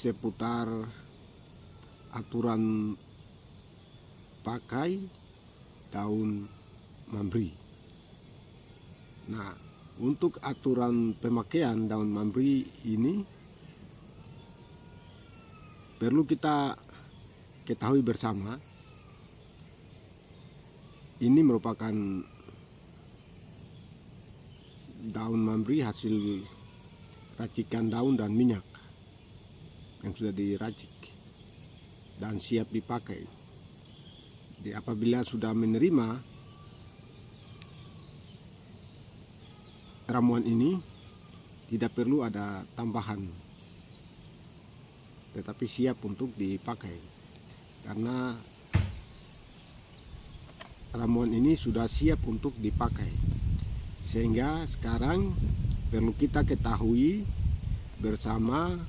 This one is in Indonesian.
seputar aturan pakai daun mambri. Nah, untuk aturan pemakaian daun mambri ini perlu kita ketahui bersama. Ini merupakan daun mambri hasil racikan daun dan minyak yang sudah diracik dan siap dipakai. Jadi apabila sudah menerima ramuan ini, tidak perlu ada tambahan, tetapi siap untuk dipakai karena ramuan ini sudah siap untuk dipakai. Sehingga sekarang perlu kita ketahui bersama